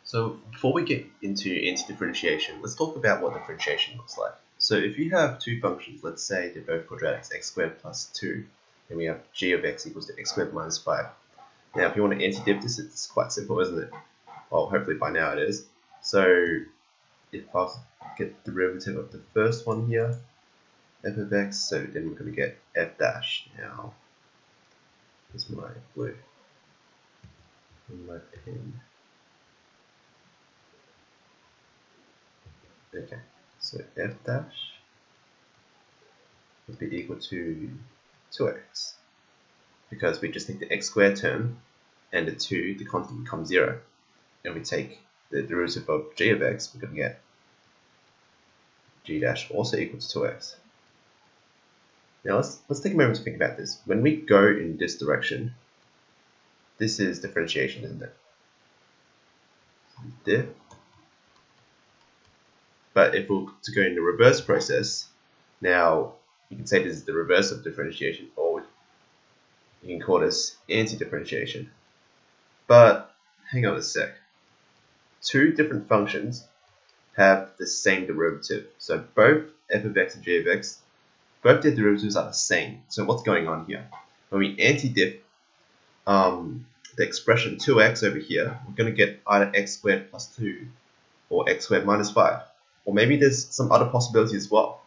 So before we get into anti-differentiation, let's talk about what differentiation looks like. So if you have two functions, let's say they're both quadratics, x squared plus 2, and we have g of x equals to x squared minus 5. Now if you want to anti-diff this, it's quite simple, isn't it? Well, hopefully by now it is. So if I get the derivative of the first one here, f of x, so then we're going to get f dash. Now, here's my blue and my pen. Okay, so f dash would be equal to 2x, because we just take the x squared term and the 2, the constant becomes 0, and we take the derivative of g of x, we're going to get g dash also equal to 2x. Now let's take a moment to think about this. When we go in this direction, this is differentiation, isn't it? Diff. But if we're to go in the reverse process, now you can say this is the reverse of differentiation, or you can call this anti-differentiation. But hang on a sec. Two different functions have the same derivative. So both f of x and g of x, both their derivatives are the same. So what's going on here? When we anti-diff the expression 2x over here, we're going to get either x squared plus 2 or x squared minus 5. Or maybe there's some other possibility as well.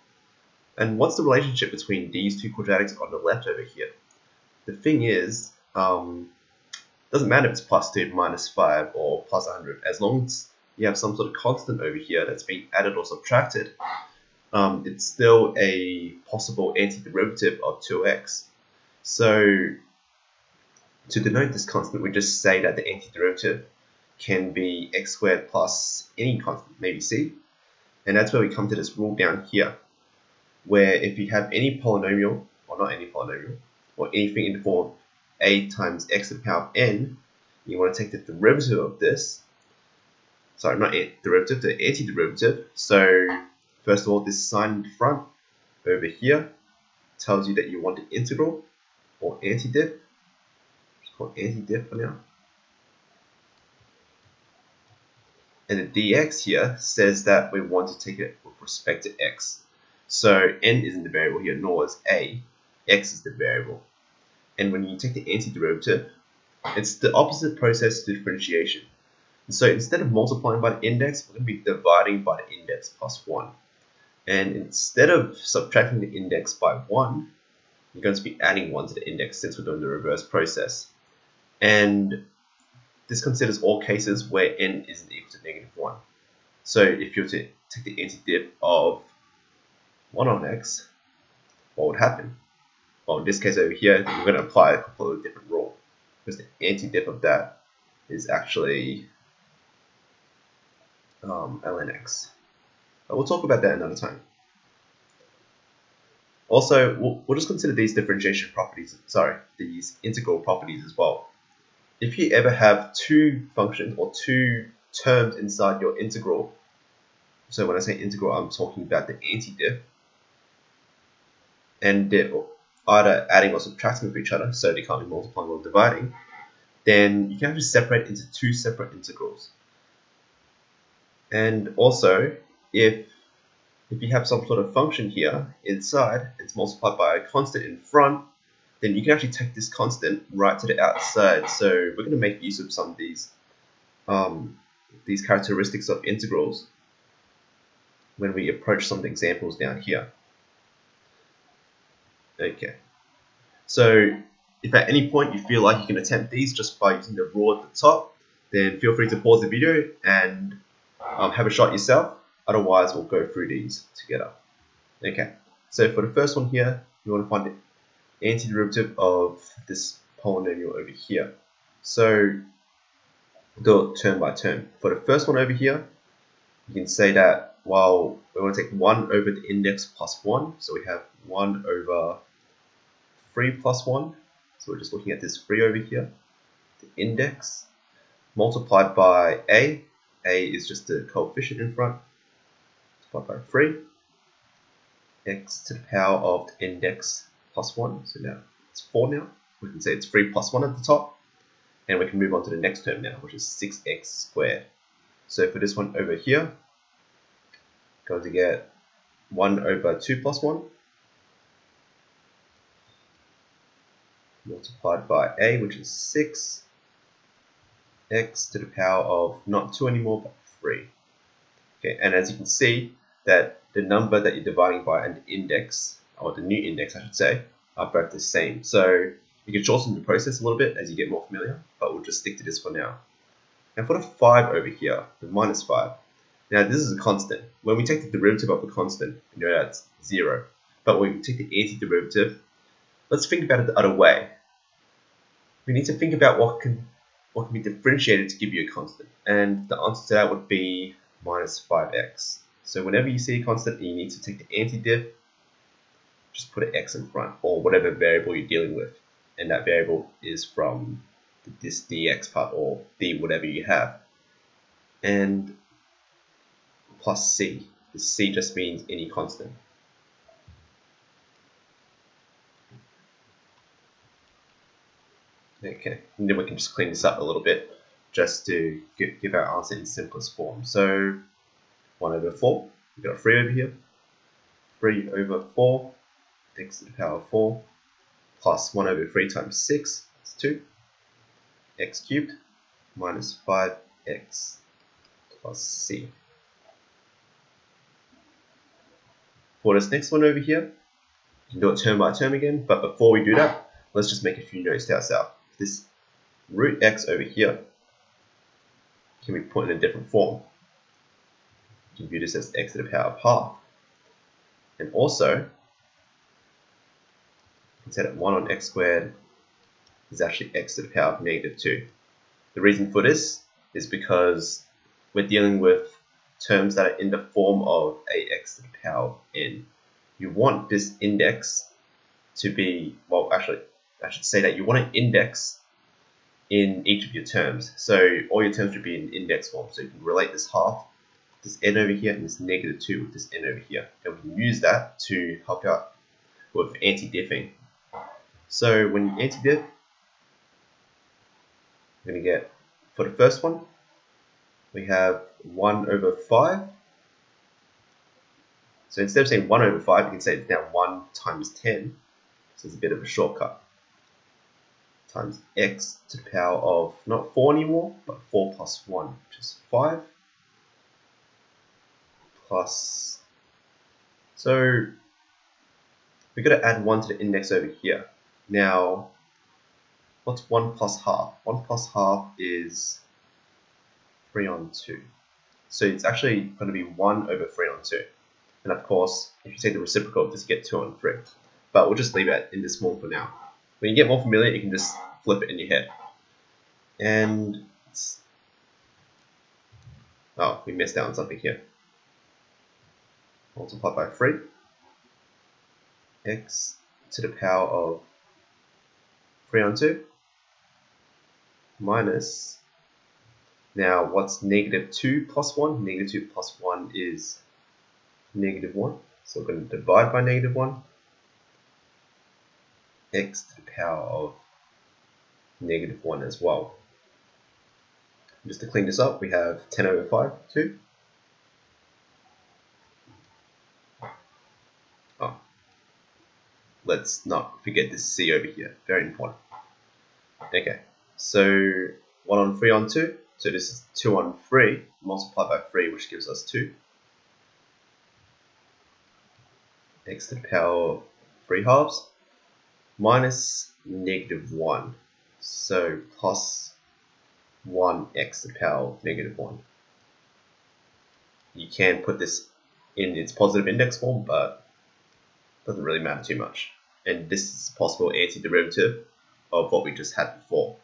And what's the relationship between these two quadratics on the left over here? The thing is, doesn't matter if it's plus 2, minus 5, or plus 100. As long as you have some sort of constant over here that's being added or subtracted, it's still a possible antiderivative of 2x. So to denote this constant, we just say that the antiderivative can be x squared plus any constant, maybe c. And that's where we come to this rule down here, where if you have any polynomial, or not any polynomial, or anything in the form of a times x to the power of n, you want to take the derivative of this, sorry, not derivative, the antiderivative. So first of all, this sign in front over here tells you that you want the integral, or anti-diff. It's called anti-diff for now. And the dx here says that we want to take it with respect to x. So n isn't the variable here, nor is a. X is the variable. And when you take the antiderivative, it's the opposite process to differentiation. And so instead of multiplying by the index, we're going to be dividing by the index plus 1. And instead of subtracting the index by 1, you're going to be adding 1 to the index, since we're doing the reverse process. And this considers all cases where n isn't equal to negative 1. So if you were to take the antidiff of 1 on x, what would happen? Well, in this case over here, we're going to apply a completely different rule, because the antidiff of that is actually ln x. But we'll talk about that another time. Also, we'll just consider these differentiation properties, these integral properties as well. If you ever have two functions or two terms inside your integral, so when I say integral, I'm talking about the antidiff, and they're either adding or subtracting with each other, so they can't be multiplying or dividing, then you can actually separate into two separate integrals. And also, if you have some sort of function here inside, it's multiplied by a constant in front, then you can actually take this constant right to the outside. So we're going to make use of some of these characteristics of integrals when we approach some of the examples down here. Okay, so if at any point you feel like you can attempt these just by using the rule at the top, then feel free to pause the video and have a shot yourself. Otherwise, we'll go through these together. Okay, so for the first one here, you want to find the antiderivative of this polynomial over here. So do it term by term. For the first one over here, you can say that, well, we want to take 1 over the index plus 1. So we have 1 over 3 plus 1. So we're just looking at this 3 over here. The index multiplied by a. A is just the coefficient in front. Multiplied by 3. X to the power of the index plus 1. So now it's 4 now. We can say it's 3 plus 1 at the top. And we can move on to the next term now, which is 6x squared. So for this one over here, going to get 1 over 2 plus 1 multiplied by a, which is 6, x to the power of not 2 anymore, but 3. Okay, and as you can see, that the number that you're dividing by and the index, or the new index I should say, are both the same. So you can shorten the process a little bit as you get more familiar, but we'll just stick to this for now. And for the 5 over here, the minus 5, now this is a constant. When we take the derivative of a constant, we know that's 0. But when we take the antiderivative, let's think about it the other way. We need to think about what can be differentiated to give you a constant. And the answer to that would be minus 5x. So whenever you see a constant and you need to take the antidiff, just put an x in front, or whatever variable you're dealing with. And that variable is from this dx part, or d whatever you have. And plus c. The c just means any constant. Okay, and then we can just clean this up a little bit just to give our answer in simplest form. So 1 over 4, we've got a 3 over here. 3 over 4, x to the power of 4, plus 1 over 3 times 6, that's 2, x cubed, minus 5x plus c. For this next one over here, you can do it term by term again, but before we do that, let's just make a few notes to ourselves. This root x over here can be put in a different form. You can view this as x to the power of half. And also, you can say that 1 on x squared is actually x to the power of negative 2. The reason for this is because we're dealing with terms that are in the form of ax to the power of n. You want this index to be, well, actually, I should say that you want an index in each of your terms. So all your terms should be in index form. So you can relate this half, this n over here, and this negative 2 with this n over here. And we can use that to help out with anti-diffing. So when you anti-diff, we're going to get, for the first one, we have 1 over 5. So instead of saying 1 over 5, you can say it's now 1 times 10. So it's a bit of a shortcut. Times x to the power of not 4 anymore, but 4 plus 1, which is 5. Plus, so we've got to add 1 to the index over here. Now, what's 1 plus half? 1 plus half is 3 on 2. So it's actually going to be 1 over 3 on 2. And of course, if you take the reciprocal of this, you get 2 on 3. But we'll just leave it in this form for now. When you get more familiar, you can just flip it in your head. And, oh, we missed out on something here. Multiply by 3. X to the power of 3 on 2 minus, now what's negative 2 plus 1? Negative 2 plus 1 is negative 1. So we're going to divide by negative 1. X to the power of negative 1 as well. Just to clean this up, we have 10 over 5, 2. Oh, let's not forget this c over here, very important. Okay, so 1 on 3 on 2, so this is 2 on 3, multiplied by 3, which gives us 2. X to the power of 3 halves, minus negative 1, so plus 1x to the power of negative 1. You can put this in its positive index form, but it doesn't really matter too much. And this is a possible antiderivative of what we just had before.